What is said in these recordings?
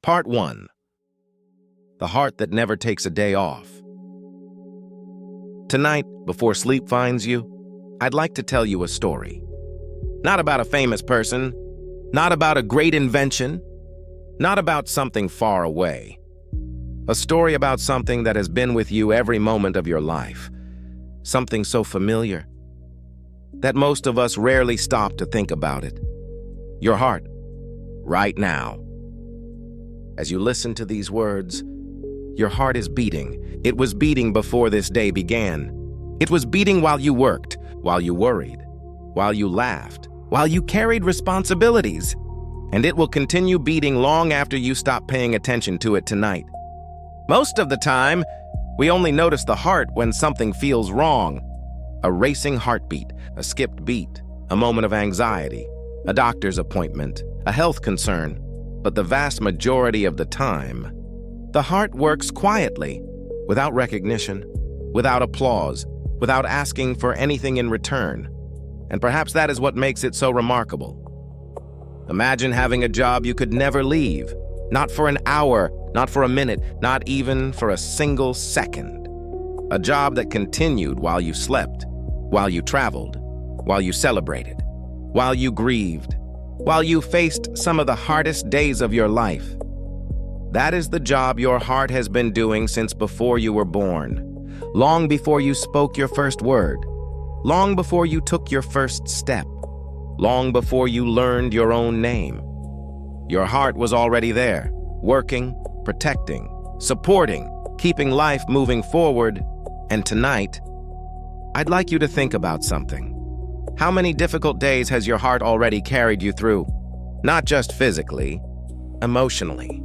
Part 1. The Heart That Never Takes a Day Off. Tonight, before sleep finds you, I'd like to tell you a story. Not about a famous person, not about a great invention, not about something far away. A story about something that has been with you every moment of your life. Something so familiar that most of us rarely stop to think about it. Your heart, right now. As you listen to these words, your heart is beating. It was beating before this day began. It was beating while you worked, while you worried, while you laughed, while you carried responsibilities. And it will continue beating long after you stop paying attention to it tonight. Most of the time, we only notice the heart when something feels wrong. A racing heartbeat, a skipped beat, a moment of anxiety, a doctor's appointment, a health concern. But the vast majority of the time, the heart works quietly, without recognition, without applause, without asking for anything in return. And perhaps that is what makes it so remarkable. Imagine having a job you could never leave, not for an hour, not for a minute, not even for a single second. A job that continued while you slept, while you traveled, while you celebrated, while you grieved, while you faced some of the hardest days of your life. That is the job your heart has been doing since before you were born, long before you spoke your first word, long before you took your first step, long before you learned your own name. Your heart was already there, working, protecting, supporting, keeping life moving forward. And tonight, I'd like you to think about something. How many difficult days has your heart already carried you through? Not just physically, emotionally.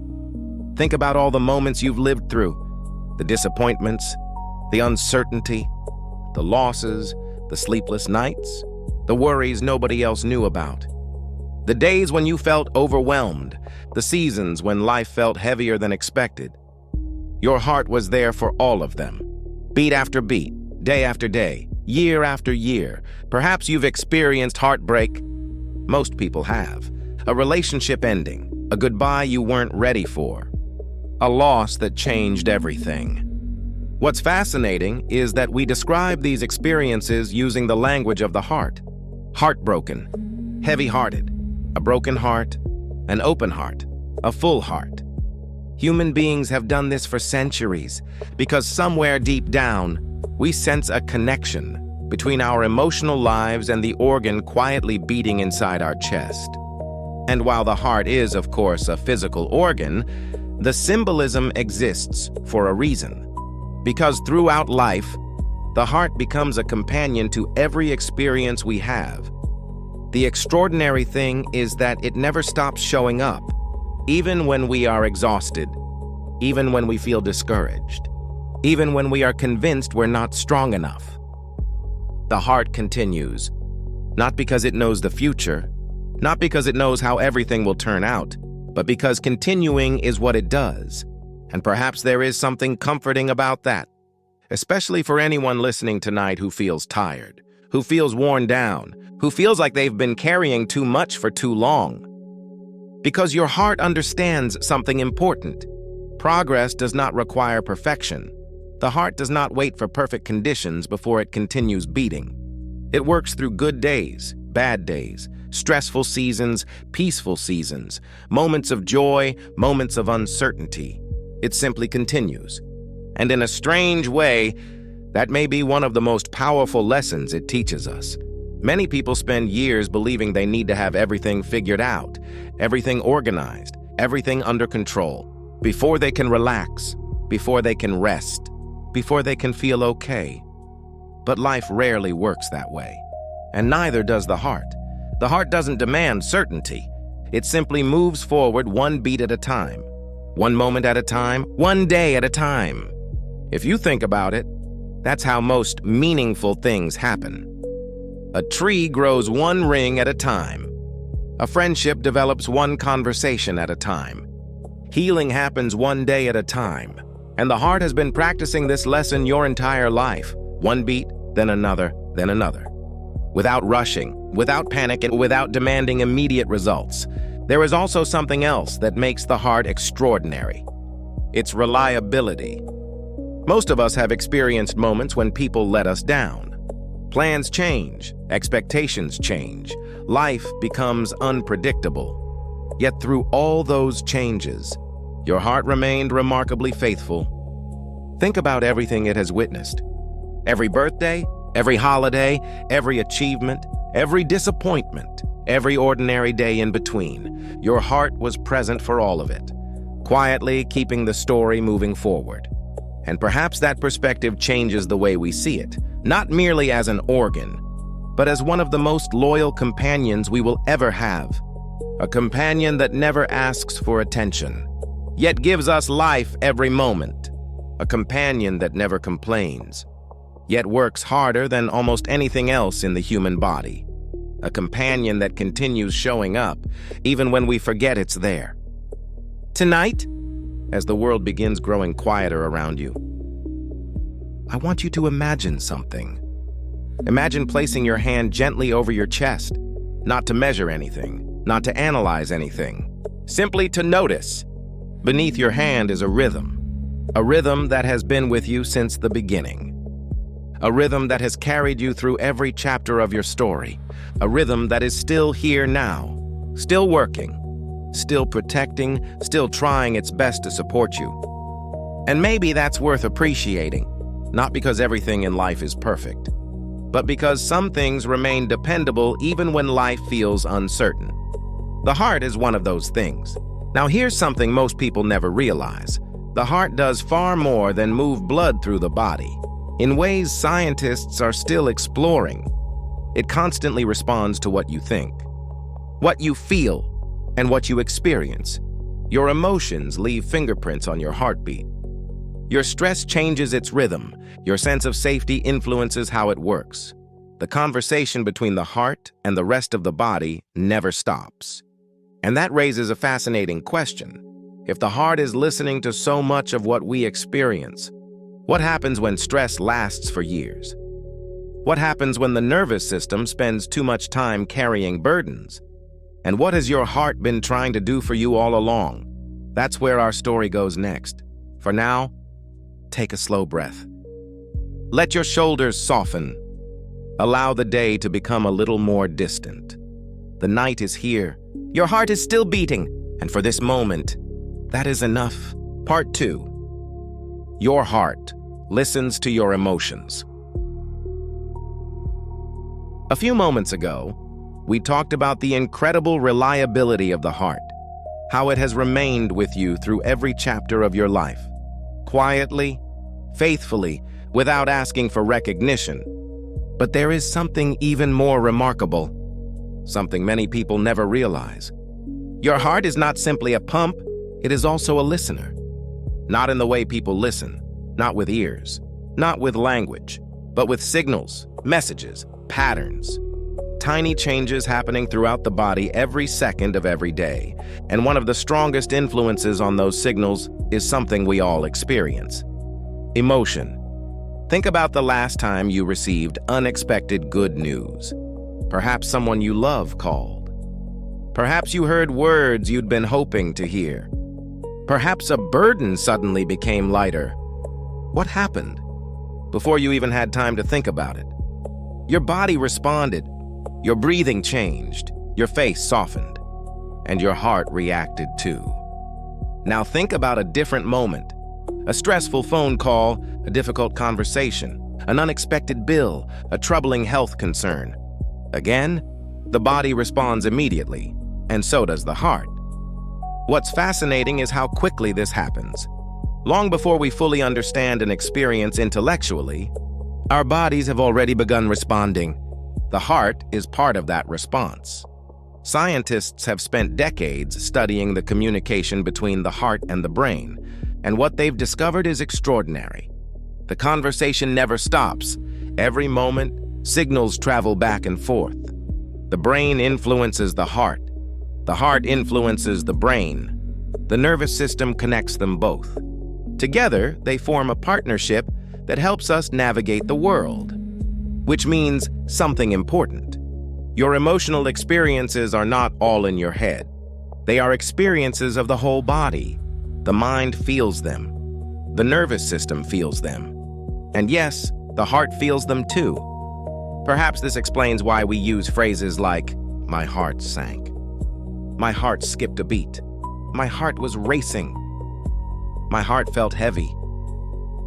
Think about all the moments you've lived through, the disappointments, the uncertainty, the losses, the sleepless nights, the worries nobody else knew about. The days when you felt overwhelmed, the seasons when life felt heavier than expected. Your heart was there for all of them, beat after beat, day after day, year after year. Perhaps you've experienced heartbreak. Most people have. A relationship ending, a goodbye you weren't ready for, a loss that changed everything. What's fascinating is that we describe these experiences using the language of the heart. Heartbroken, heavy-hearted, a broken heart, an open heart, a full heart. Human beings have done this for centuries because somewhere deep down, we sense a connection between our emotional lives and the organ quietly beating inside our chest. And while the heart is, of course, a physical organ, the symbolism exists for a reason. Because throughout life, the heart becomes a companion to every experience we have. The extraordinary thing is that it never stops showing up, even when we are exhausted, even when we feel discouraged, even when we are convinced we're not strong enough. The heart continues, not because it knows the future, not because it knows how everything will turn out, but because continuing is what it does. And perhaps there is something comforting about that, especially for anyone listening tonight who feels tired, who feels worn down, who feels like they've been carrying too much for too long. Because your heart understands something important. Progress does not require perfection. The heart does not wait for perfect conditions before it continues beating. It works through good days, bad days, stressful seasons, peaceful seasons, moments of joy, moments of uncertainty. It simply continues. And in a strange way, that may be one of the most powerful lessons it teaches us. Many people spend years believing they need to have everything figured out, everything organized, everything under control, before they can relax, before they can rest, before they can feel okay. But life rarely works that way, and neither does the heart. The heart doesn't demand certainty. It simply moves forward one beat at a time, one moment at a time, one day at a time. If you think about it, that's how most meaningful things happen. A tree grows one ring at a time. A friendship develops one conversation at a time. Healing happens one day at a time. And the heart has been practicing this lesson your entire life, one beat, then another, without rushing, without panic, and without demanding immediate results. There is also something else that makes the heart extraordinary. Its reliability. Most of us have experienced moments when people let us down. Plans change, expectations change, life becomes unpredictable. Yet through all those changes, your heart remained remarkably faithful. Think about everything it has witnessed. Every birthday, every holiday, every achievement, every disappointment, every ordinary day in between. Your heart was present for all of it, quietly keeping the story moving forward. And perhaps that perspective changes the way we see it, not merely as an organ, but as one of the most loyal companions we will ever have. A companion that never asks for attention, yet gives us life every moment. A companion that never complains, yet works harder than almost anything else in the human body. A companion that continues showing up, even when we forget it's there. Tonight, as the world begins growing quieter around you, I want you to imagine something. Imagine placing your hand gently over your chest, not to measure anything, not to analyze anything, simply to notice. Beneath your hand is a rhythm that has been with you since the beginning. A rhythm that has carried you through every chapter of your story. A rhythm that is still here now, still working, still protecting, still trying its best to support you. And maybe that's worth appreciating, not because everything in life is perfect, but because some things remain dependable even when life feels uncertain. The heart is one of those things. Now here's something most people never realize. The heart does far more than move blood through the body. In ways scientists are still exploring. It constantly responds to what you think, what you feel, and what you experience. Your emotions leave fingerprints on your heartbeat. Your stress changes its rhythm. Your sense of safety influences how it works. The conversation between the heart and the rest of the body never stops. And that raises a fascinating question. If the heart is listening to so much of what we experience, what happens when stress lasts for years? What happens when the nervous system spends too much time carrying burdens? And what has your heart been trying to do for you all along? That's where our story goes next. For now, take a slow breath. Let your shoulders soften. Allow the day to become a little more distant. The night is here. Your heart is still beating. And for this moment, that is enough. Part 2. Your heart listens to your emotions. A few moments ago, we talked about the incredible reliability of the heart, how it has remained with you through every chapter of your life, quietly, faithfully, without asking for recognition. But there is something even more remarkable, something many people never realize. Your heart is not simply a pump, it is also a listener. Not in the way people listen, not with ears, not with language, but with signals, messages, patterns. Tiny changes happening throughout the body every second of every day. And one of the strongest influences on those signals is something we all experience. Emotion. Think about the last time you received unexpected good news. Perhaps someone you love called. Perhaps you heard words you'd been hoping to hear. Perhaps a burden suddenly became lighter. What happened? Before you even had time to think about it, your body responded. Your breathing changed, your face softened, and your heart reacted too. Now think about a different moment. A stressful phone call, a difficult conversation, an unexpected bill, a troubling health concern. Again, the body responds immediately, and so does the heart. What's fascinating is how quickly this happens. Long before we fully understand and experience intellectually, our bodies have already begun responding. The heart is part of that response. Scientists have spent decades studying the communication between the heart and the brain, and what they've discovered is extraordinary. The conversation never stops. Every moment, signals travel back and forth. The brain influences the heart influences the brain. The nervous system connects them both. Together, they form a partnership that helps us navigate the world. Which means something important. Your emotional experiences are not all in your head. They are experiences of the whole body. The mind feels them. The nervous system feels them. And yes, the heart feels them too. Perhaps this explains why we use phrases like, "My heart sank." "My heart skipped a beat." "My heart was racing." "My heart felt heavy."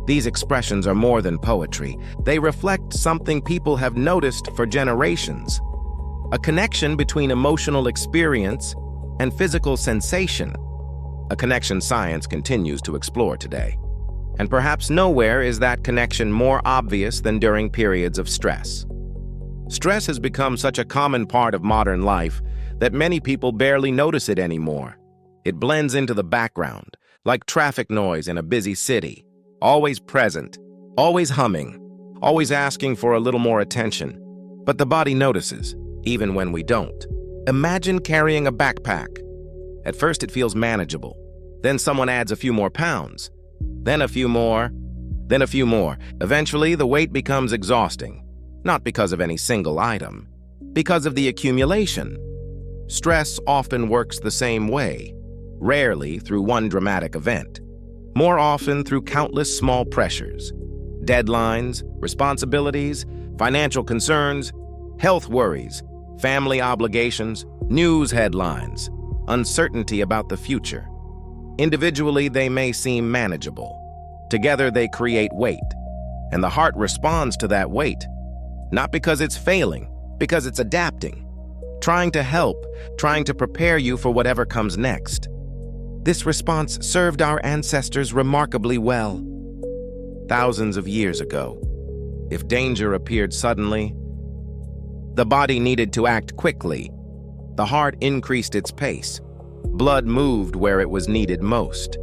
These expressions are more than poetry. They reflect something people have noticed for generations. A connection between emotional experience and physical sensation. A connection science continues to explore today. And perhaps nowhere is that connection more obvious than during periods of stress. Stress has become such a common part of modern life that many people barely notice it anymore. It blends into the background, like traffic noise in a busy city, always present, always humming, always asking for a little more attention. But the body notices, even when we don't. Imagine carrying a backpack. At first it feels manageable. Then someone adds a few more pounds. Then a few more. Then a few more. Eventually, the weight becomes exhausting. Not because of any single item, because of the accumulation. Stress often works the same way, rarely through one dramatic event, more often through countless small pressures. Deadlines, responsibilities, financial concerns, health worries, family obligations, news headlines, uncertainty about the future. Individually, they may seem manageable. Together, they create weight, and the heart responds to that weight. Not because it's failing, because it's adapting, trying to help, trying to prepare you for whatever comes next. This response served our ancestors remarkably well. Thousands of years ago, if danger appeared suddenly, the body needed to act quickly. The heart increased its pace. Blood moved where it was needed most.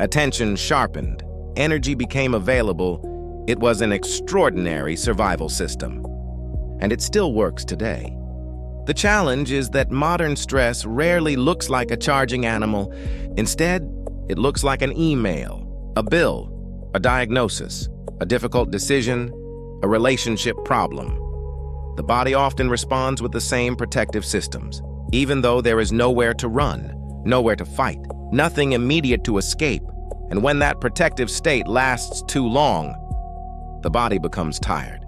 Attention sharpened. Energy became available. It was an extraordinary survival system, and it still works today. The challenge is that modern stress rarely looks like a charging animal. Instead, it looks like an email, a bill, a diagnosis, a difficult decision, a relationship problem. The body often responds with the same protective systems, even though there is nowhere to run, nowhere to fight, nothing immediate to escape. And when that protective state lasts too long, the body becomes tired.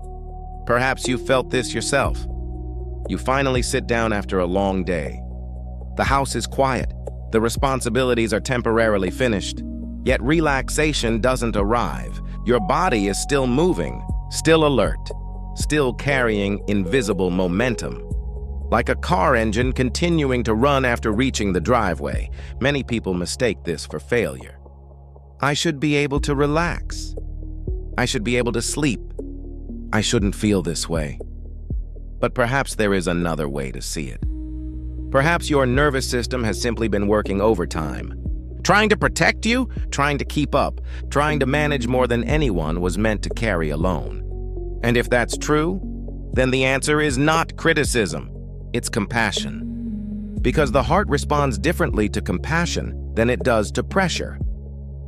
Perhaps you felt this yourself. You finally sit down after a long day. The house is quiet. The responsibilities are temporarily finished. Yet relaxation doesn't arrive. Your body is still moving, still alert, still carrying invisible momentum. Like a car engine continuing to run after reaching the driveway. Many people mistake this for failure. I should be able to relax. I should be able to sleep. I shouldn't feel this way. But perhaps there is another way to see it. Perhaps your nervous system has simply been working overtime, trying to protect you, trying to keep up, trying to manage more than anyone was meant to carry alone. And if that's true, then the answer is not criticism, it's compassion. Because the heart responds differently to compassion than it does to pressure.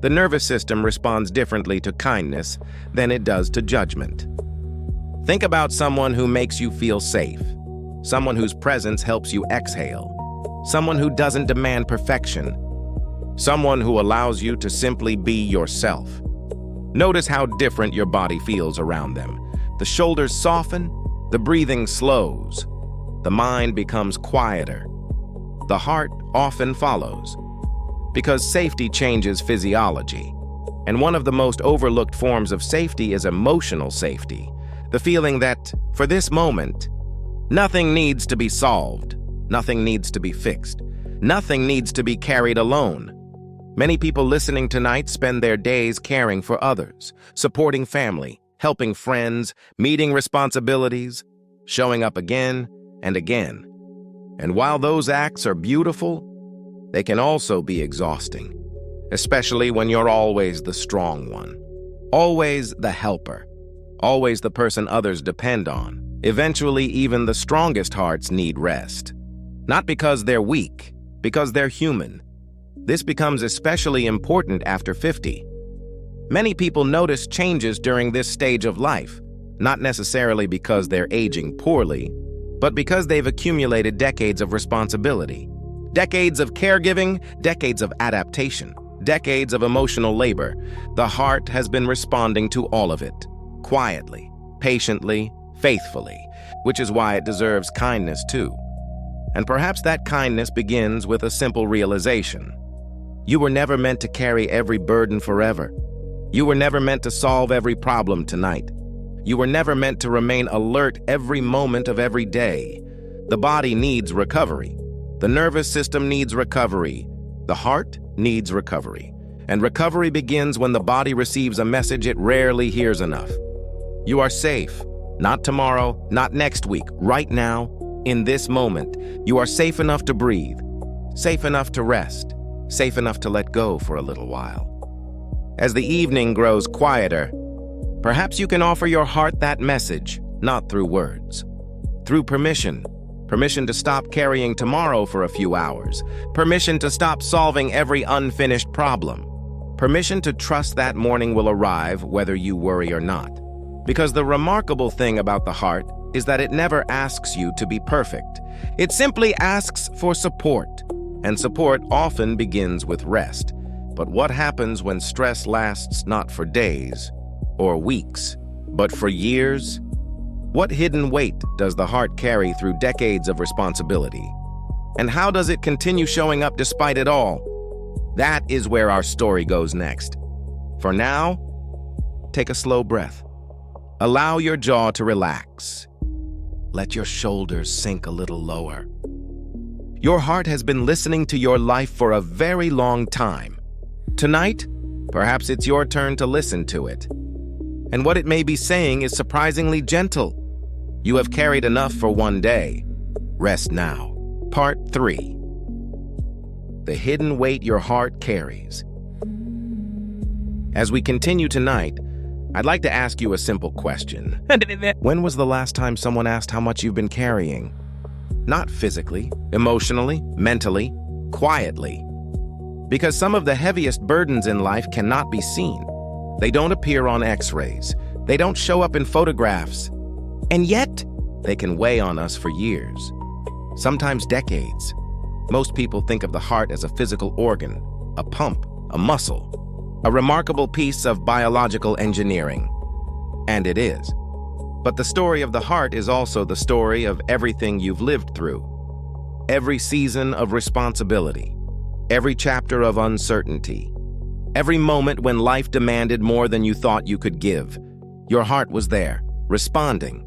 The nervous system responds differently to kindness than it does to judgment. Think about someone who makes you feel safe, someone whose presence helps you exhale, someone who doesn't demand perfection, someone who allows you to simply be yourself. Notice how different your body feels around them. The shoulders soften, the breathing slows, the mind becomes quieter. The heart often follows. Because safety changes physiology. And one of the most overlooked forms of safety is emotional safety. The feeling that, for this moment, nothing needs to be solved, nothing needs to be fixed, nothing needs to be carried alone. Many people listening tonight spend their days caring for others, supporting family, helping friends, meeting responsibilities, showing up again and again. And while those acts are beautiful, they can also be exhausting, especially when you're always the strong one, always the helper, always the person others depend on. Eventually, even the strongest hearts need rest. Not because they're weak, because they're human. This becomes especially important after 50. Many people notice changes during this stage of life, not necessarily because they're aging poorly, but because they've accumulated decades of responsibility. Decades of caregiving, decades of adaptation, decades of emotional labor. The heart has been responding to all of it, quietly, patiently, faithfully, which is why it deserves kindness too. And perhaps that kindness begins with a simple realization. You were never meant to carry every burden forever. You were never meant to solve every problem tonight. You were never meant to remain alert every moment of every day. The body needs recovery. The nervous system needs recovery. The heart needs recovery. And recovery begins when the body receives a message it rarely hears enough. You are safe. Not tomorrow, not next week, right now, in this moment. You are safe enough to breathe, safe enough to rest, safe enough to let go for a little while. As the evening grows quieter, perhaps you can offer your heart that message, not through words, through permission. Permission to stop carrying tomorrow for a few hours. Permission to stop solving every unfinished problem. Permission to trust that morning will arrive whether you worry or not. Because the remarkable thing about the heart is that it never asks you to be perfect. It simply asks for support. And support often begins with rest. But what happens when stress lasts not for days or weeks, but for years? What hidden weight does the heart carry through decades of responsibility? And how does it continue showing up despite it all? That is where our story goes next. For now, take a slow breath. Allow your jaw to relax. Let your shoulders sink a little lower. Your heart has been listening to your life for a very long time. Tonight, perhaps it's your turn to listen to it. And what it may be saying is surprisingly gentle. You have carried enough for one day. Rest now. Part 3. The hidden weight your heart carries. As we continue tonight, I'd like to ask you a simple question. When was the last time someone asked how much you've been carrying? Not physically, emotionally, mentally, quietly. Because some of the heaviest burdens in life cannot be seen. They don't appear on X-rays. They don't show up in photographs. And yet, they can weigh on us for years, sometimes decades. Most people think of the heart as a physical organ, a pump, a muscle, a remarkable piece of biological engineering. And it is. But the story of the heart is also the story of everything you've lived through. Every season of responsibility, every chapter of uncertainty, every moment when life demanded more than you thought you could give. Your heart was there, responding,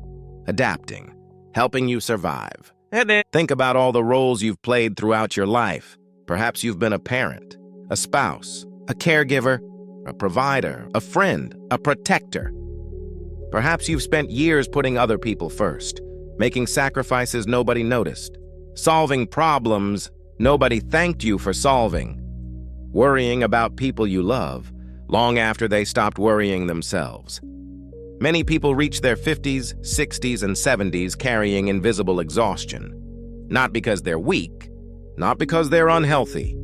adapting, helping you survive. Think about all the roles you've played throughout your life. Perhaps you've been a parent, a spouse, a caregiver, a provider, a friend, a protector. Perhaps you've spent years putting other people first, making sacrifices nobody noticed, solving problems nobody thanked you for solving, worrying about people you love long after they stopped worrying themselves. Many people reach their 50s, 60s, and 70s carrying invisible exhaustion. Not because they're weak, not because they're unhealthy,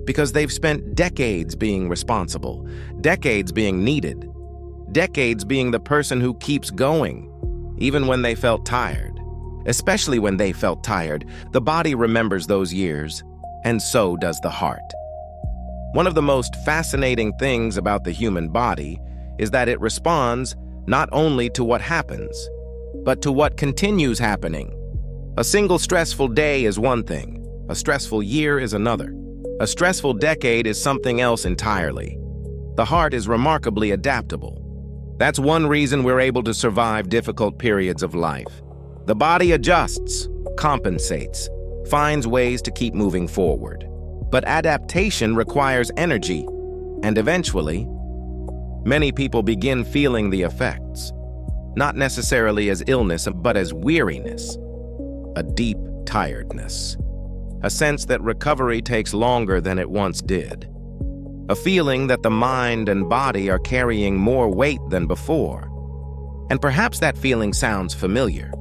because they've spent decades being responsible, decades being needed, decades being the person who keeps going, even when they felt tired. Especially when they felt tired, the body remembers those years, and so does the heart. One of the most fascinating things about the human body is that it responds not only to what happens, but to what continues happening. A single stressful day is one thing. A stressful year is another. A stressful decade is something else entirely. The heart is remarkably adaptable. That's one reason we're able to survive difficult periods of life. The body adjusts, compensates, finds ways to keep moving forward. But adaptation requires energy, and eventually, many people begin feeling the effects, not necessarily as illness, but as weariness, a deep tiredness, a sense that recovery takes longer than it once did, a feeling that the mind and body are carrying more weight than before. And perhaps that feeling sounds familiar.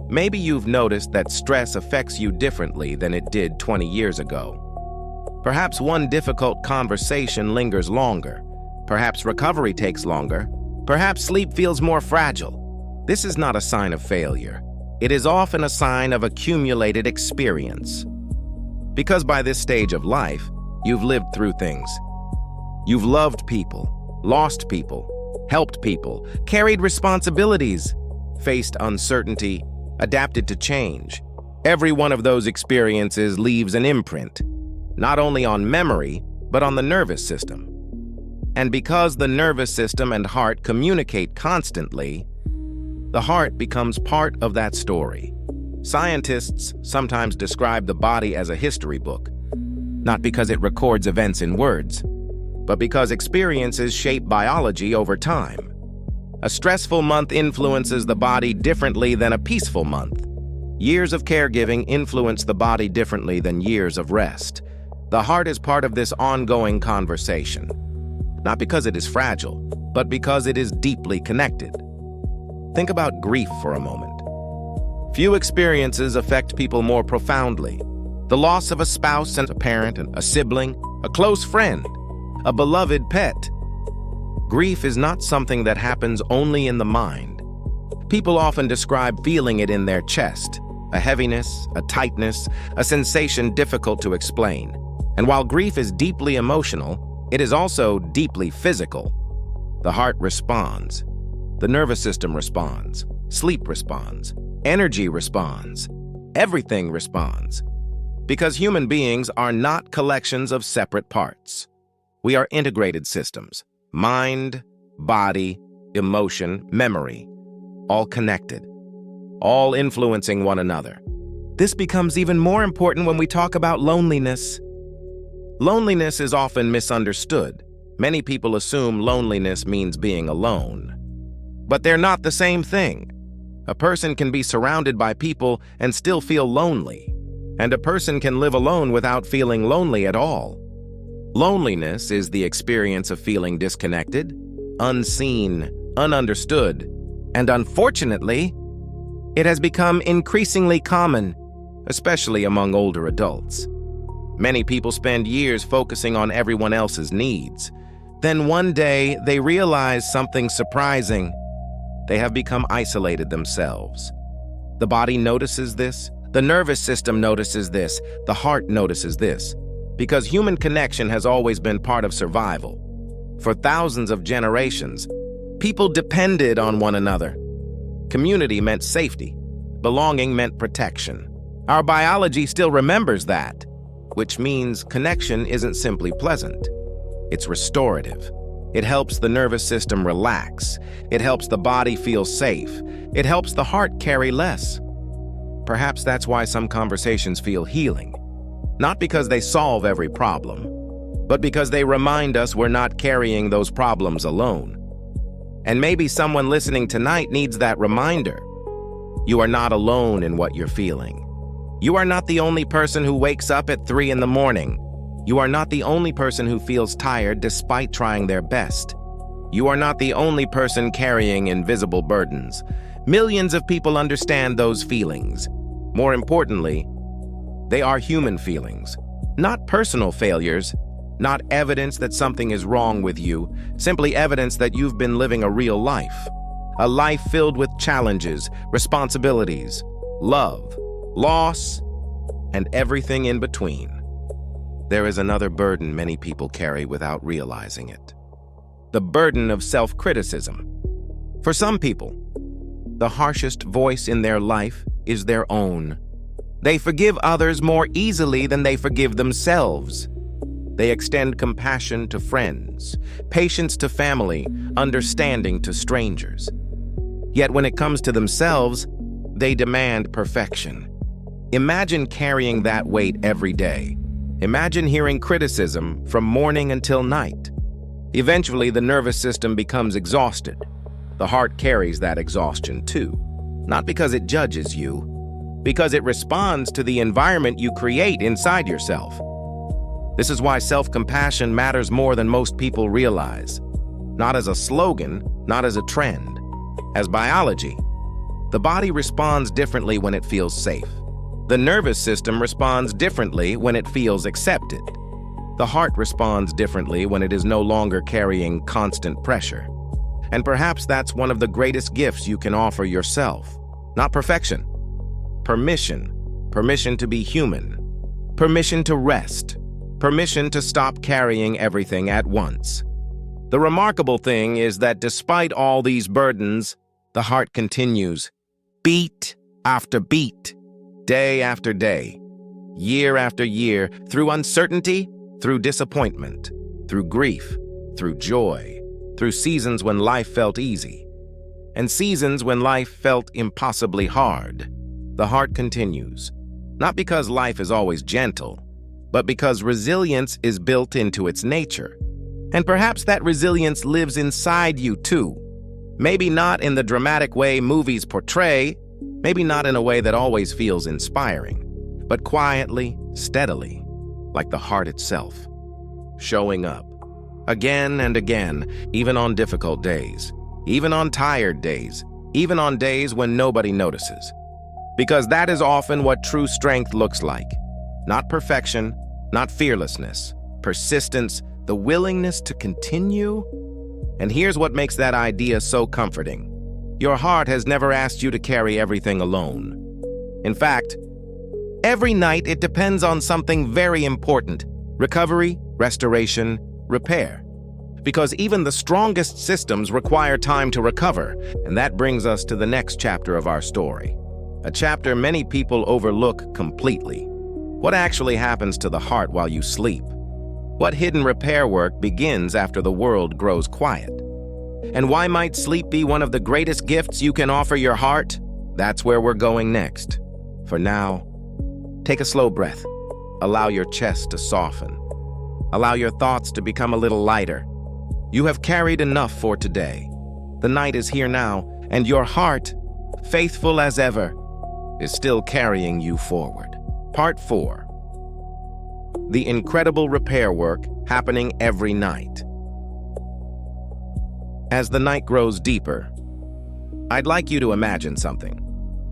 Maybe you've noticed that stress affects you differently than it did 20 years ago. Perhaps one difficult conversation lingers longer. Perhaps recovery takes longer. Perhaps sleep feels more fragile. This is not a sign of failure. It is often a sign of accumulated experience. Because by this stage of life, you've lived through things. You've loved people, lost people, helped people, carried responsibilities, faced uncertainty, adapted to change. Every one of those experiences leaves an imprint, not only on memory, but on the nervous system. And because the nervous system and heart communicate constantly, the heart becomes part of that story. Scientists sometimes describe the body as a history book, not because it records events in words, but because experiences shape biology over time. A stressful month influences the body differently than a peaceful month. Years of caregiving influence the body differently than years of rest. The heart is part of this ongoing conversation, not because it is fragile, but because it is deeply connected. Think about grief for a moment. Few experiences affect people more profoundly. The loss of a spouse and a parent, a sibling, a close friend, a beloved pet. Grief is not something that happens only in the mind. People often describe feeling it in their chest, a heaviness, a tightness, a sensation difficult to explain. And while grief is deeply emotional, it is also deeply physical. The heart responds. The nervous system responds. Sleep responds. Energy responds. Everything responds. Because human beings are not collections of separate parts. We are integrated systems. Mind, body, emotion, memory, all connected, all influencing one another. This becomes even more important when we talk about loneliness. Loneliness is often misunderstood. Many people assume loneliness means being alone. But they're not the same thing. A person can be surrounded by people and still feel lonely, and a person can live alone without feeling lonely at all. Loneliness is the experience of feeling disconnected, unseen, ununderstood, and unfortunately, it has become increasingly common, especially among older adults. Many people spend years focusing on everyone else's needs. Then one day, they realize something surprising. They have become isolated themselves. The body notices this, the nervous system notices this, the heart notices this, because human connection has always been part of survival. For thousands of generations, people depended on one another. Community meant safety. Belonging meant protection. Our biology still remembers that, which means connection isn't simply pleasant. It's restorative. It helps the nervous system relax. It helps the body feel safe. It helps the heart carry less. Perhaps that's why some conversations feel healing. Not because they solve every problem, but because they remind us we're not carrying those problems alone. And maybe someone listening tonight needs that reminder. You are not alone in what you're feeling. You are not the only person who wakes up at 3 in the morning. You are not the only person who feels tired despite trying their best. You are not the only person carrying invisible burdens. Millions of people understand those feelings. More importantly, they are human feelings, not personal failures, not evidence that something is wrong with you, simply evidence that you've been living a real life. A life filled with challenges, responsibilities, love, loss, and everything in between. There is another burden many people carry without realizing it. The burden of self-criticism. For some people, the harshest voice in their life is their own. They forgive others more easily than they forgive themselves. They extend compassion to friends, patience to family, understanding to strangers. Yet when it comes to themselves, they demand perfection. Imagine carrying that weight every day. Imagine hearing criticism from morning until night. Eventually, the nervous system becomes exhausted. The heart carries that exhaustion too, not because it judges you, because it responds to the environment you create inside yourself. This is why self-compassion matters more than most people realize. Not as a slogan, not as a trend. As biology, the body responds differently when it feels safe. The nervous system responds differently when it feels accepted. The heart responds differently when it is no longer carrying constant pressure. And perhaps that's one of the greatest gifts you can offer yourself. Not perfection. Permission. Permission to be human. permission to rest, permission to stop carrying everything at once. The remarkable thing is that despite all these burdens, the heart continues, beat after beat, day after day, year after year, through uncertainty, through disappointment, through grief, through joy, through seasons when life felt easy, and seasons when life felt impossibly hard. The heart continues, not because life is always gentle, but because resilience is built into its nature. And perhaps that resilience lives inside you too. Maybe not in the dramatic way movies portray, maybe not in a way that always feels inspiring, but quietly, steadily, like the heart itself, showing up again and again, even on difficult days, even on tired days, even on days when nobody notices. Because that is often what true strength looks like. Not perfection, not fearlessness, persistence, the willingness to continue. And here's what makes that idea so comforting. Your heart has never asked you to carry everything alone. In fact, every night it depends on something very important: recovery, restoration, repair. Because even the strongest systems require time to recover, and that brings us to the next chapter of our story. A chapter many people overlook completely. What actually happens to the heart while you sleep? What hidden repair work begins after the world grows quiet? And why might sleep be one of the greatest gifts you can offer your heart? That's where we're going next. For now, take a slow breath. Allow your chest to soften. Allow your thoughts to become a little lighter. You have carried enough for today. The night is here now, and your heart, faithful as ever, is still carrying you forward. Part 4. The incredible repair work happening every night. As the night grows deeper, I'd like you to imagine something.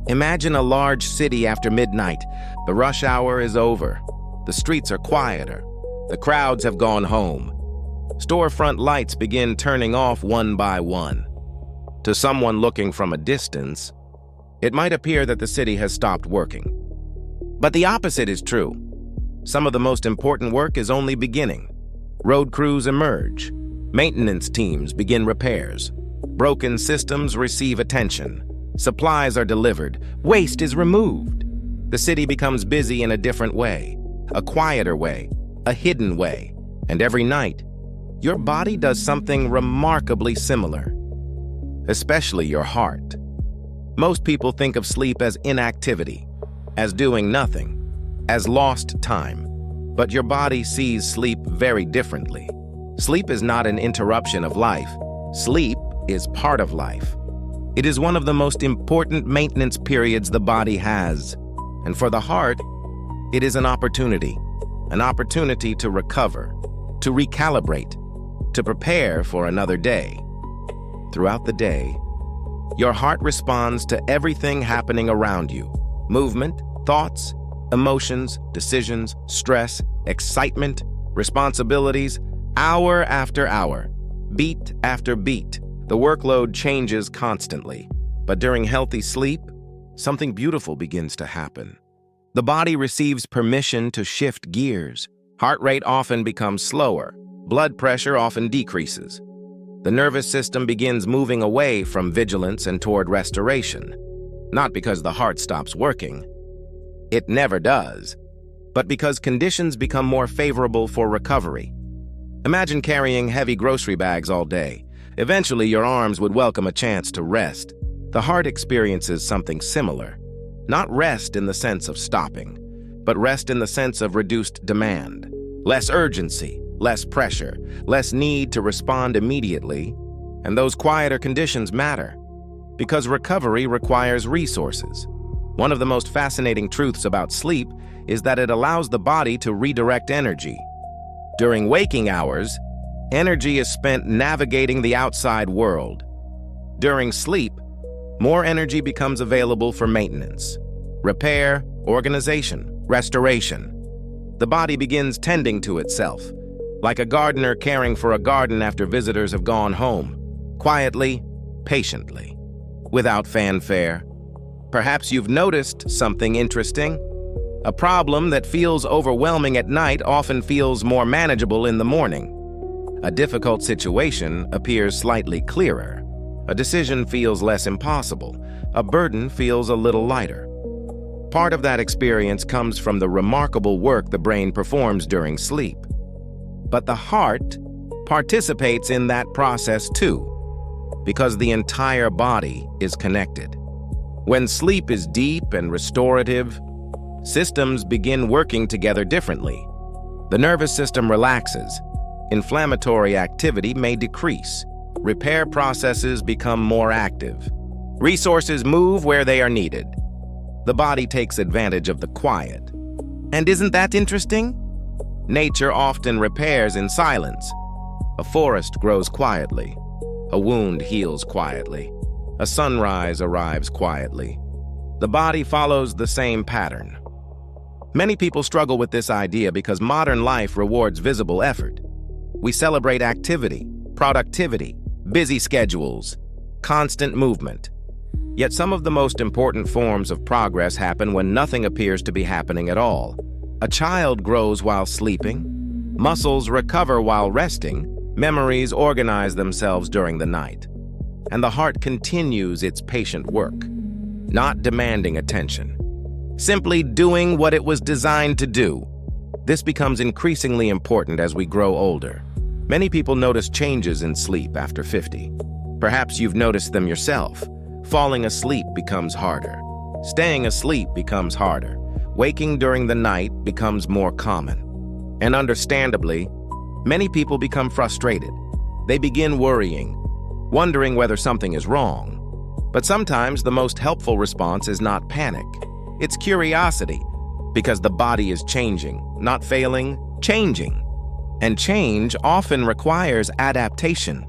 Imagine a large city after midnight. The rush hour is over. The streets are quieter. The crowds have gone home. Storefront lights begin turning off one by one. To someone looking from a distance, it might appear that the city has stopped working. But the opposite is true. Some of the most important work is only beginning. Road crews emerge. Maintenance teams begin repairs. Broken systems receive attention. Supplies are delivered. Waste is removed. The city becomes busy in a different way, a quieter way, a hidden way. And every night, your body does something remarkably similar, especially your heart. Most people think of sleep as inactivity, as doing nothing, as lost time. But your body sees sleep very differently. Sleep is not an interruption of life. Sleep is part of life. It is one of the most important maintenance periods the body has. And for the heart, it is an opportunity to recover, to recalibrate, to prepare for another day. Throughout the day, your heart responds to everything happening around you: movement, thoughts, emotions, decisions, stress, excitement, responsibilities. Hour after hour, beat after beat, the workload changes constantly. But during healthy sleep, something beautiful begins to happen. The body receives permission to shift gears. Heart rate often becomes slower. Blood pressure often decreases. The nervous system begins moving away from vigilance and toward restoration. Not because the heart stops working. It never does. But because conditions become more favorable for recovery. Imagine carrying heavy grocery bags all day. Eventually, your arms would welcome a chance to rest. The heart experiences something similar. Not rest in the sense of stopping, but rest in the sense of reduced demand. Less urgency, less pressure, less need to respond immediately. And those quieter conditions matter, because recovery requires resources. One of the most fascinating truths about sleep is that it allows the body to redirect energy. During waking hours, energy is spent navigating the outside world. During sleep, more energy becomes available for maintenance, repair, organization, restoration. The body begins tending to itself, like a gardener caring for a garden after visitors have gone home, quietly, patiently, without fanfare. Perhaps you've noticed something interesting. A problem that feels overwhelming at night often feels more manageable in the morning. A difficult situation appears slightly clearer. A decision feels less impossible. A burden feels a little lighter. Part of that experience comes from the remarkable work the brain performs during sleep. But the heart participates in that process too, because the entire body is connected. When sleep is deep and restorative, systems begin working together differently. The nervous system relaxes. Inflammatory activity may decrease. Repair processes become more active. Resources move where they are needed. The body takes advantage of the quiet. And isn't that interesting? Nature often repairs in silence. A forest grows quietly. A wound heals quietly. A sunrise arrives quietly. The body follows the same pattern. Many people struggle with this idea because modern life rewards visible effort. We celebrate activity, productivity, busy schedules, constant movement. Yet some of the most important forms of progress happen when nothing appears to be happening at all. A child grows while sleeping, muscles recover while resting, memories organize themselves during the night, and the heart continues its patient work, not demanding attention, simply doing what it was designed to do. This becomes increasingly important as we grow older. Many people notice changes in sleep after 50. Perhaps you've noticed them yourself. Falling asleep becomes harder. Staying asleep becomes harder. Waking during the night becomes more common. And understandably, many people become frustrated. They begin worrying, wondering whether something is wrong. But sometimes the most helpful response is not panic. It's curiosity, because the body is changing, not failing, changing. And change often requires adaptation.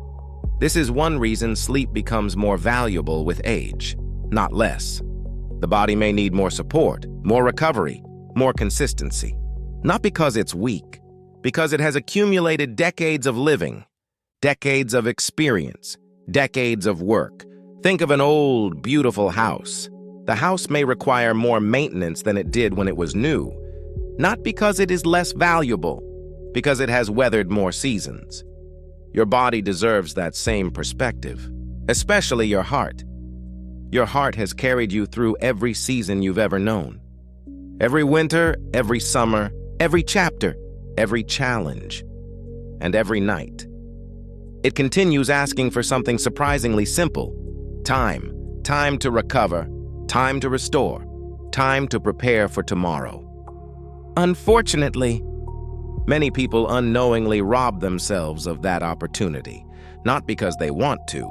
This is one reason sleep becomes more valuable with age, not less. The body may need more support, more recovery, more consistency. Not because it's weak, because it has accumulated decades of living, decades of experience, decades of work. Think of an old, beautiful house. The house may require more maintenance than it did when it was new, not because it is less valuable, because it has weathered more seasons. Your body deserves that same perspective, especially your heart. Your heart has carried you through every season you've ever known. Every winter, every summer, every chapter, every challenge, and every night. It continues asking for something surprisingly simple: time. Time to recover, time to restore, time to prepare for tomorrow. Unfortunately, many people unknowingly rob themselves of that opportunity, not because they want to,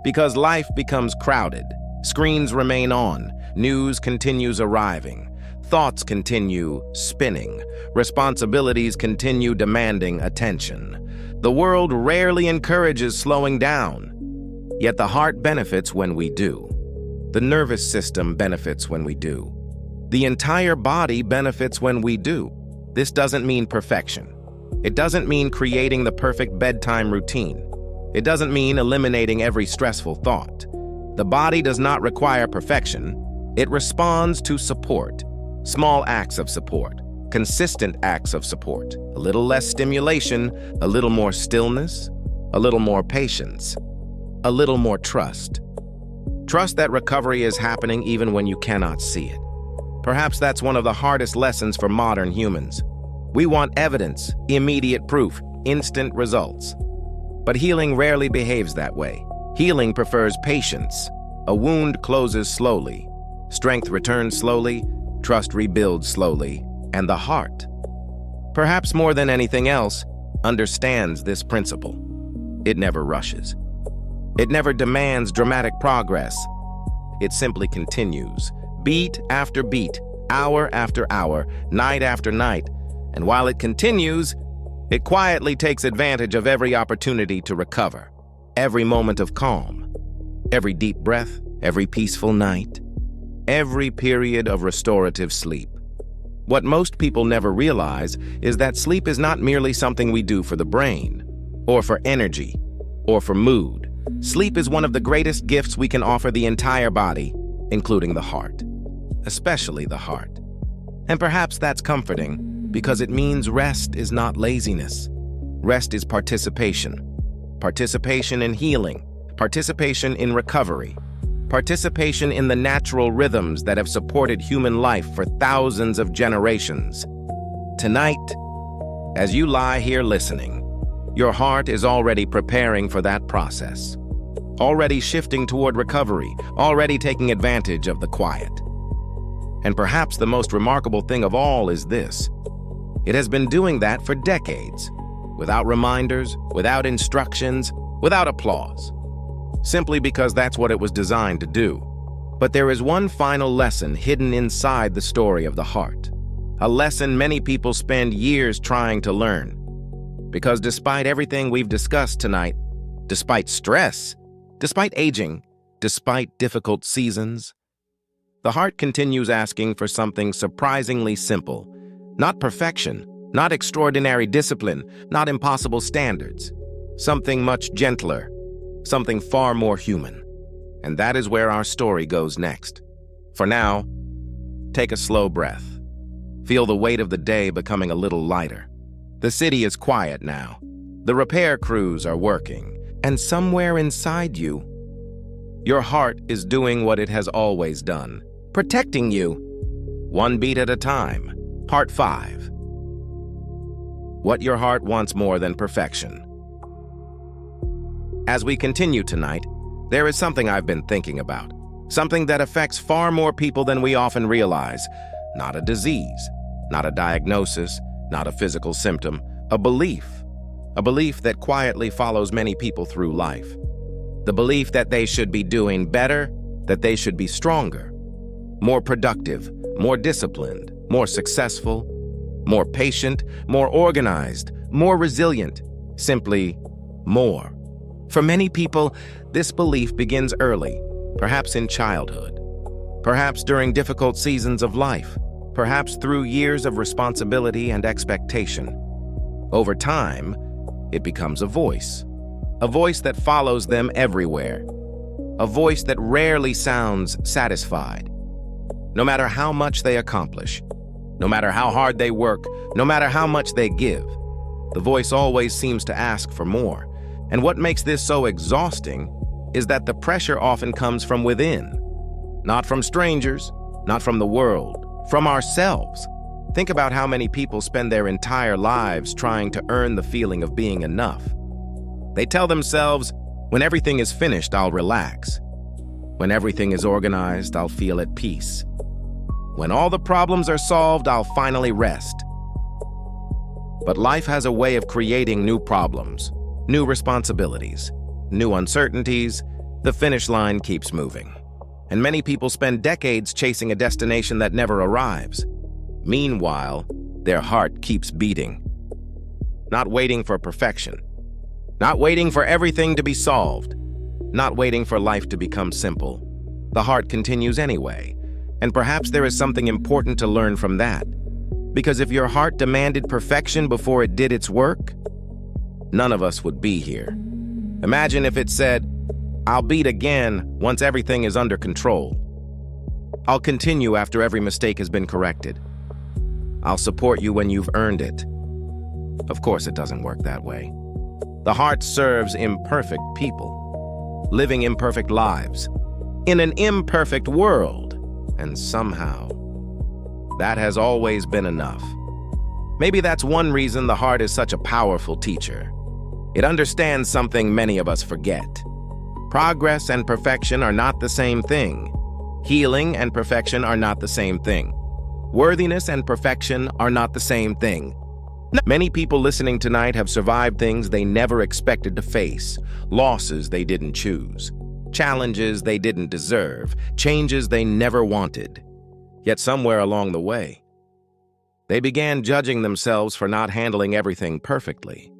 because life becomes crowded, screens remain on, news continues arriving, thoughts continue spinning, responsibilities continue demanding attention. The world rarely encourages slowing down, yet the heart benefits when we do. The nervous system benefits when we do. The entire body benefits when we do. This doesn't mean perfection. It doesn't mean creating the perfect bedtime routine. It doesn't mean eliminating every stressful thought. The body does not require perfection. It responds to support. Small acts of support, consistent acts of support, a little less stimulation, a little more stillness, a little more patience, a little more trust. Trust that recovery is happening even when you cannot see it. Perhaps that's one of the hardest lessons for modern humans. We want evidence, immediate proof, instant results. But healing rarely behaves that way. Healing prefers patience. A wound closes slowly. Strength returns slowly. Trust rebuilds slowly. And the heart, perhaps more than anything else, understands this principle. It never rushes. It never demands dramatic progress. It simply continues, beat after beat, hour after hour, night after night. And while it continues, it quietly takes advantage of every opportunity to recover, every moment of calm, every deep breath, every peaceful night, every period of restorative sleep. What most people never realize is that sleep is not merely something we do for the brain, or for energy, or for mood. Sleep is one of the greatest gifts we can offer the entire body, including the heart, especially the heart. And perhaps that's comforting, because it means rest is not laziness. Rest is participation. Participation in healing, participation in recovery, participation in the natural rhythms that have supported human life for thousands of generations. Tonight, as you lie here listening, your heart is already preparing for that process, already shifting toward recovery, already taking advantage of the quiet. And perhaps the most remarkable thing of all is this: it has been doing that for decades, without reminders, without instructions, without applause, simply because that's what it was designed to do. But there is one final lesson hidden inside the story of the heart, a lesson many people spend years trying to learn. Because despite everything we've discussed tonight, despite stress, despite aging, despite difficult seasons, the heart continues asking for something surprisingly simple. Not perfection, not extraordinary discipline, not impossible standards. Something much gentler, something far more human. And that is where our story goes next. For now, take a slow breath. Feel the weight of the day becoming a little lighter. The city is quiet now. The repair crews are working. And somewhere inside you, your heart is doing what it has always done, protecting you. One beat at a time. Part 5. What your heart wants more than perfection. As we continue tonight, there is something I've been thinking about. Something that affects far more people than we often realize. Not a disease, not a diagnosis, not a physical symptom, a belief. A belief that quietly follows many people through life. The belief that they should be doing better, that they should be stronger, more productive, more disciplined, more successful, more patient, more organized, more resilient, simply more. For many people, this belief begins early, perhaps in childhood, perhaps during difficult seasons of life, perhaps through years of responsibility and expectation. Over time, it becomes a voice that follows them everywhere, a voice that rarely sounds satisfied. No matter how much they accomplish, no matter how hard they work, no matter how much they give, the voice always seems to ask for more. And what makes this so exhausting is that the pressure often comes from within, not from strangers, not from the world, from ourselves. Think about how many people spend their entire lives trying to earn the feeling of being enough. They tell themselves, when everything is finished, I'll relax. When everything is organized, I'll feel at peace. When all the problems are solved, I'll finally rest. But life has a way of creating new problems, new responsibilities, new uncertainties. The finish line keeps moving. And many people spend decades chasing a destination that never arrives. Meanwhile, their heart keeps beating. Not waiting for perfection. Not waiting for everything to be solved. Not waiting for life to become simple. The heart continues anyway. And perhaps there is something important to learn from that. Because if your heart demanded perfection before it did its work, none of us would be here. Imagine if it said, I'll beat again once everything is under control. I'll continue after every mistake has been corrected. I'll support you when you've earned it. Of course, it doesn't work that way. The heart serves imperfect people, living imperfect lives, in an imperfect world. And somehow, that has always been enough. Maybe that's one reason the heart is such a powerful teacher. It understands something many of us forget. Progress and perfection are not the same thing. Healing and perfection are not the same thing. Worthiness and perfection are not the same thing. Many people listening tonight have survived things they never expected to face, losses they didn't choose, challenges they didn't deserve, changes they never wanted. Yet somewhere along the way, they began judging themselves for not handling everything perfectly,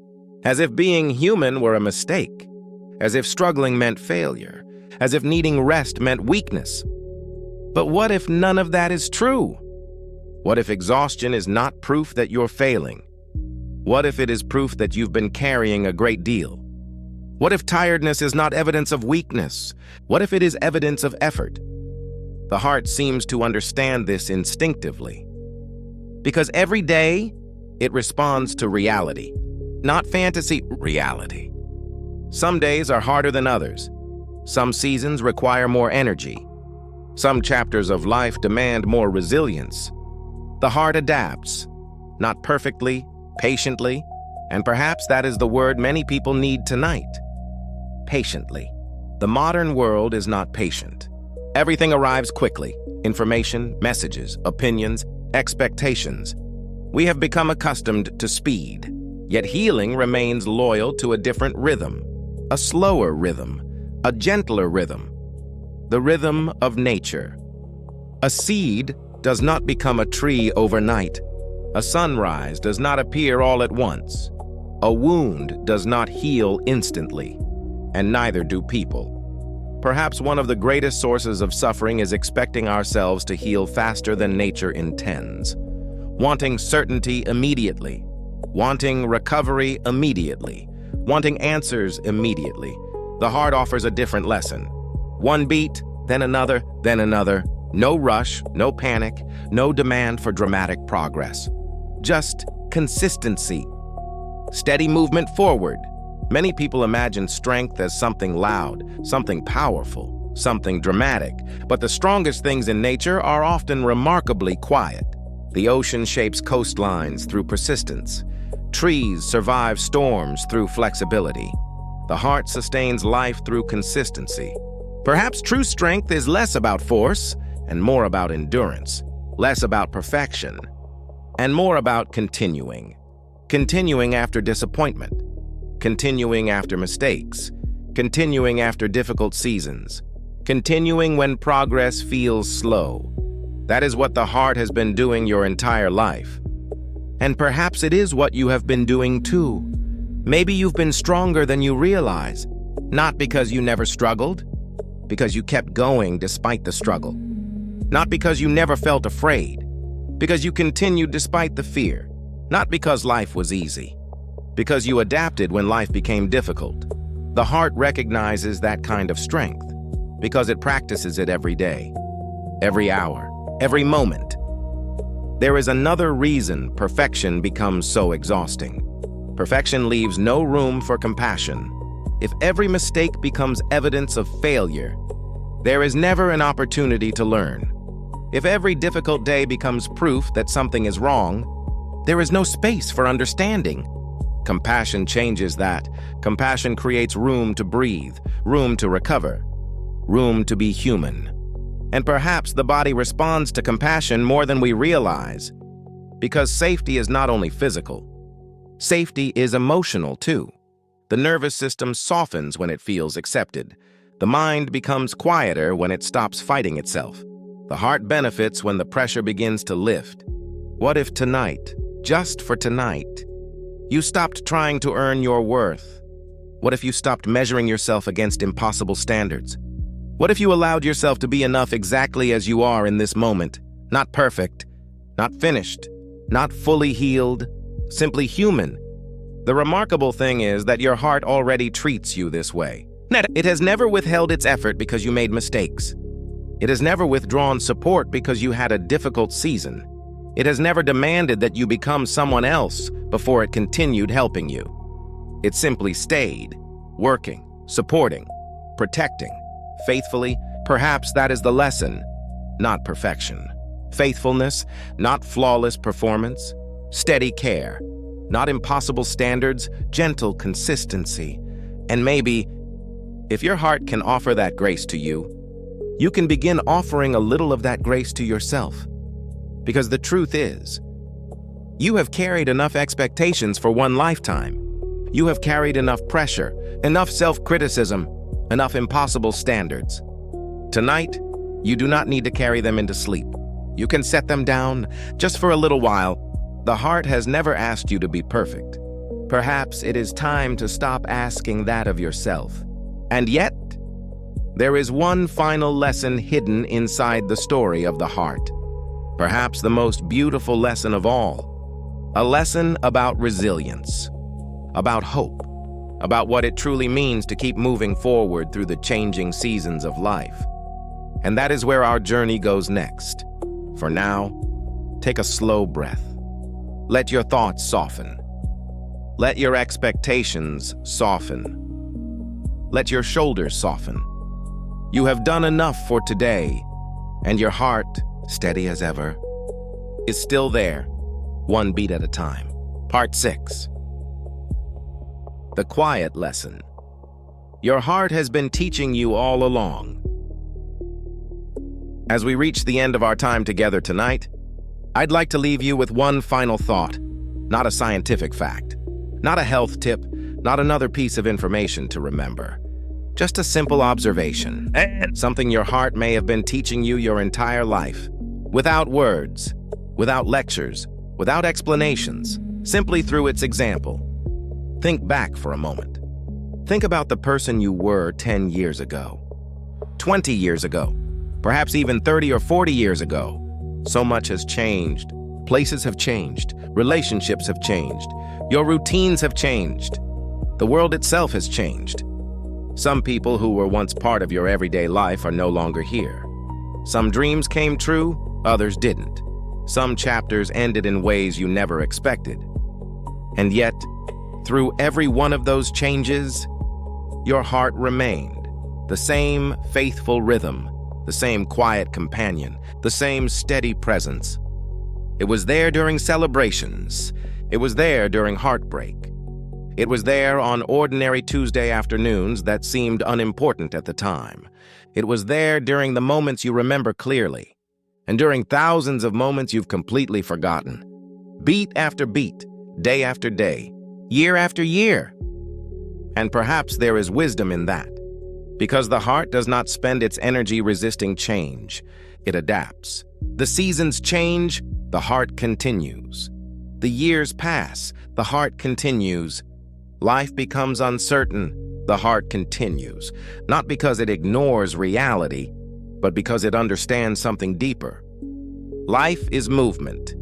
as if being human were a mistake, as if struggling meant failure, as if needing rest meant weakness. But what if none of that is true? What if exhaustion is not proof that you're failing? What if it is proof that you've been carrying a great deal? What if tiredness is not evidence of weakness? What if it is evidence of effort? The heart seems to understand this instinctively. Because every day, it responds to reality, not fantasy reality. Some days are harder than others. Some seasons require more energy. Some chapters of life demand more resilience. The heart adapts, not perfectly, patiently, and perhaps that is the word many people need tonight. Patiently. The modern world is not patient. Everything arrives quickly. Information, messages, opinions, expectations. We have become accustomed to speed, yet healing remains loyal to a different rhythm, a slower rhythm, a gentler rhythm, the rhythm of nature. A seed does not become a tree overnight. A sunrise does not appear all at once. A wound does not heal instantly, and neither do people. Perhaps one of the greatest sources of suffering is expecting ourselves to heal faster than nature intends. Wanting certainty immediately, wanting recovery immediately, wanting answers immediately. The heart offers a different lesson. One beat, then another, then another. No rush, no panic, no demand for dramatic progress. Just consistency. Steady movement forward. Many people imagine strength as something loud, something powerful, something dramatic. But the strongest things in nature are often remarkably quiet. The ocean shapes coastlines through persistence. Trees survive storms through flexibility. The heart sustains life through consistency. Perhaps true strength is less about force and more about endurance, less about perfection, and more about continuing. Continuing after disappointment, continuing after mistakes, continuing after difficult seasons, continuing when progress feels slow. That is what the heart has been doing your entire life. And perhaps it is what you have been doing too. Maybe you've been stronger than you realize, not because you never struggled, because you kept going despite the struggle. Not because you never felt afraid, because you continued despite the fear. Not because life was easy, because you adapted when life became difficult. The heart recognizes that kind of strength because it practices it every day, every hour, every moment. There is another reason perfection becomes so exhausting. Perfection leaves no room for compassion. If every mistake becomes evidence of failure, there is never an opportunity to learn. If every difficult day becomes proof that something is wrong, there is no space for understanding. Compassion changes that. Compassion creates room to breathe, room to recover, room to be human. And perhaps the body responds to compassion more than we realize, because safety is not only physical. Safety is emotional too. The nervous system softens when it feels accepted. The mind becomes quieter when it stops fighting itself. The heart benefits when the pressure begins to lift. What if tonight, just for tonight, you stopped trying to earn your worth? What if you stopped measuring yourself against impossible standards? What if you allowed yourself to be enough exactly as you are in this moment? Not perfect, not finished, not fully healed, simply human. The remarkable thing is that your heart already treats you this way. It has never withheld its effort because you made mistakes. It has never withdrawn support because you had a difficult season. It has never demanded that you become someone else before it continued helping you. It simply stayed, working, supporting, protecting, faithfully. Perhaps that is the lesson, not perfection. Faithfulness, not flawless performance. Steady care, not impossible standards, gentle consistency. And maybe, if your heart can offer that grace to you, you can begin offering a little of that grace to yourself. Because the truth is, you have carried enough expectations for one lifetime. You have carried enough pressure, enough self-criticism, enough impossible standards. Tonight, you do not need to carry them into sleep. You can set them down just for a little while. The heart has never asked you to be perfect. Perhaps it is time to stop asking that of yourself. And yet, there is one final lesson hidden inside the story of the heart. Perhaps the most beautiful lesson of all. A lesson about resilience, about hope, about what it truly means to keep moving forward through the changing seasons of life. And that is where our journey goes next. For now, take a slow breath. Let your thoughts soften. Let your expectations soften. Let your shoulders soften. You have done enough for today, and your heart, steady as ever, is still there, one beat at a time. Part 6. The quiet lesson. Your heart has been teaching you all along. As we reach the end of our time together tonight, I'd like to leave you with one final thought, not a scientific fact, not a health tip, not another piece of information to remember. Just a simple observation, and something your heart may have been teaching you your entire life, without words, without lectures, without explanations, simply through its example. Think back for a moment. Think about the person you were 10 years ago, 20 years ago, perhaps even 30 or 40 years ago. So much has changed. Places have changed. Relationships have changed. Your routines have changed. The world itself has changed. Some people who were once part of your everyday life are no longer here. Some dreams came true, others didn't. Some chapters ended in ways you never expected. And yet, through every one of those changes, your heart remained. The same faithful rhythm, the same quiet companion, the same steady presence. It was there during celebrations. It was there during heartbreak. It was there on ordinary Tuesday afternoons that seemed unimportant at the time. It was there during the moments you remember clearly, and during thousands of moments you've completely forgotten. Beat after beat, day after day, year after year. And perhaps there is wisdom in that, because the heart does not spend its energy resisting change. It adapts. The seasons change, the heart continues. The years pass, the heart continues. Life becomes uncertain, the heart continues. Not because it ignores reality, but because it understands something deeper. Life is movement.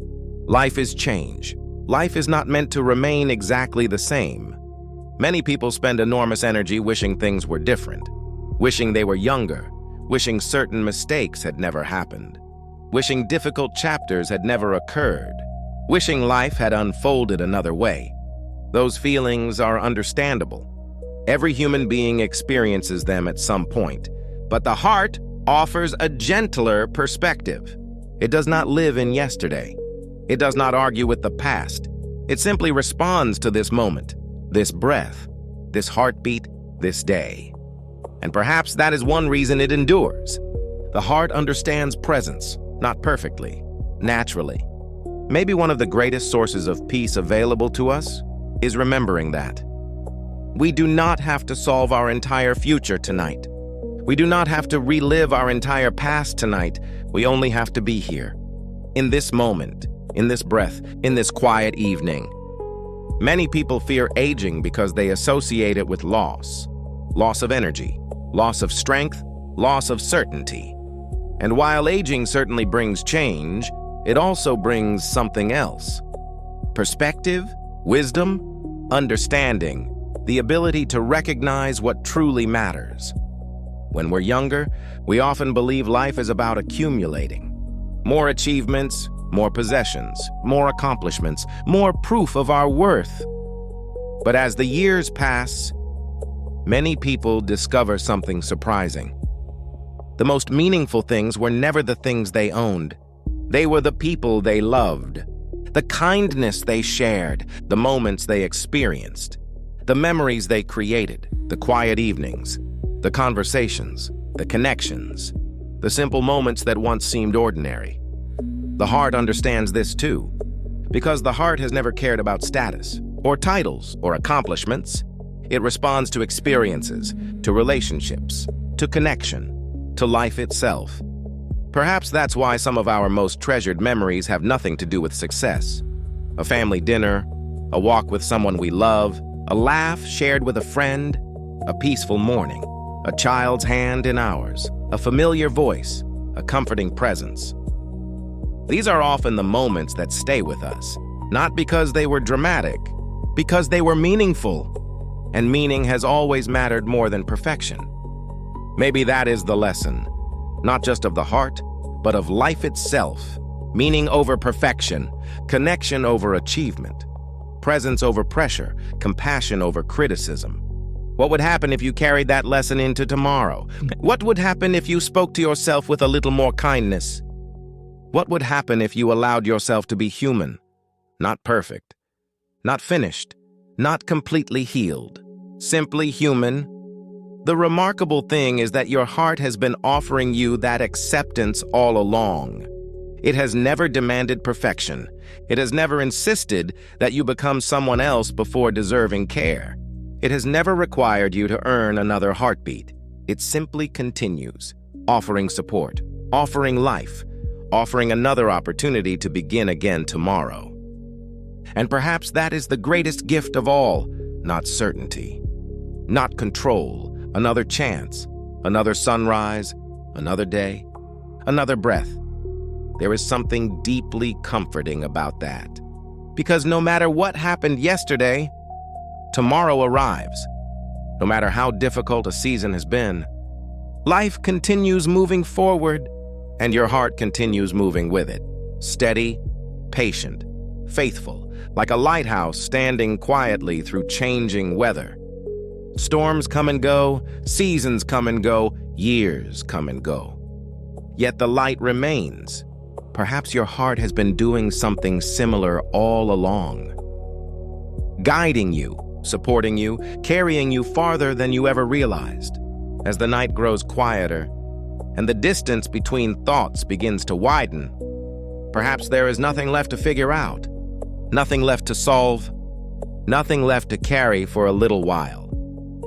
Life is change. Life is not meant to remain exactly the same. Many people spend enormous energy wishing things were different, wishing they were younger, wishing certain mistakes had never happened, wishing difficult chapters had never occurred, wishing life had unfolded another way. Those feelings are understandable. Every human being experiences them at some point, but the heart offers a gentler perspective. It does not live in yesterday. It does not argue with the past. It simply responds to this moment, this breath, this heartbeat, this day. And perhaps that is one reason it endures. The heart understands presence, not perfectly, naturally. Maybe one of the greatest sources of peace available to us is remembering that. We do not have to solve our entire future tonight. We do not have to relive our entire past tonight. We only have to be here, in this moment, in this breath, in this quiet evening. Many people fear aging because they associate it with loss of energy, loss of strength, loss of certainty. And while aging certainly brings change, it also brings something else. Perspective, wisdom, understanding, the ability to recognize what truly matters. When we're younger, we often believe life is about accumulating. More achievements, more possessions, more accomplishments, more proof of our worth. But as the years pass, many people discover something surprising. The most meaningful things were never the things they owned. They were the people they loved, the kindness they shared, the moments they experienced, the memories they created, the quiet evenings, the conversations, the connections, the simple moments that once seemed ordinary. The heart understands this too, because the heart has never cared about status, or titles, or accomplishments. It responds to experiences, to relationships, to connection, to life itself. Perhaps that's why some of our most treasured memories have nothing to do with success. A family dinner, a walk with someone we love, a laugh shared with a friend, a peaceful morning, a child's hand in ours, a familiar voice, a comforting presence. These are often the moments that stay with us, not because they were dramatic, because they were meaningful, and meaning has always mattered more than perfection. Maybe that is the lesson, not just of the heart, but of life itself. Meaning over perfection, connection over achievement, presence over pressure, compassion over criticism. What would happen if you carried that lesson into tomorrow? What would happen if you spoke to yourself with a little more kindness? What would happen if you allowed yourself to be human, not perfect, not finished, not completely healed, simply human? The remarkable thing is that your heart has been offering you that acceptance all along. It has never demanded perfection. It has never insisted that you become someone else before deserving care. It has never required you to earn another heartbeat. It simply continues, offering support, offering life, offering another opportunity to begin again tomorrow. And perhaps that is the greatest gift of all, not certainty, not control, another chance, another sunrise, another day, another breath. There is something deeply comforting about that. Because no matter what happened yesterday, tomorrow arrives. No matter how difficult a season has been, life continues moving forward, and your heart continues moving with it. Steady, patient, faithful, like a lighthouse standing quietly through changing weather. Storms come and go, seasons come and go, years come and go. Yet the light remains. Perhaps your heart has been doing something similar all along. Guiding you, supporting you, carrying you farther than you ever realized. As the night grows quieter, and the distance between thoughts begins to widen, perhaps there is nothing left to figure out, nothing left to solve, nothing left to carry for a little while.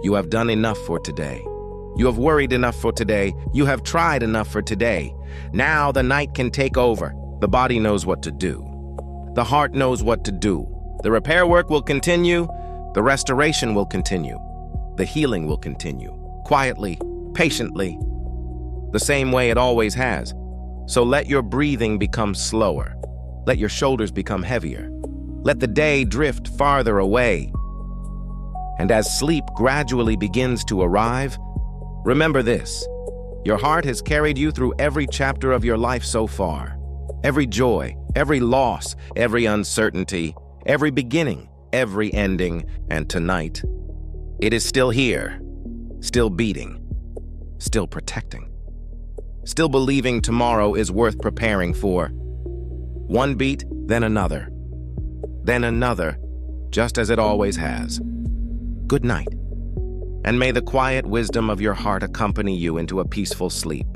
You have done enough for today. You have worried enough for today. You have tried enough for today. Now the night can take over. The body knows what to do. The heart knows what to do. The repair work will continue. The restoration will continue. The healing will continue. Quietly, patiently, the same way it always has. So let your breathing become slower. Let your shoulders become heavier. Let the day drift farther away. And as sleep gradually begins to arrive, remember this: your heart has carried you through every chapter of your life so far. Every joy, every loss, every uncertainty, every beginning, every ending, and tonight, it is still here, still beating, still protecting, still believing tomorrow is worth preparing for. One beat, then another, just as it always has. Good night, and may the quiet wisdom of your heart accompany you into a peaceful sleep.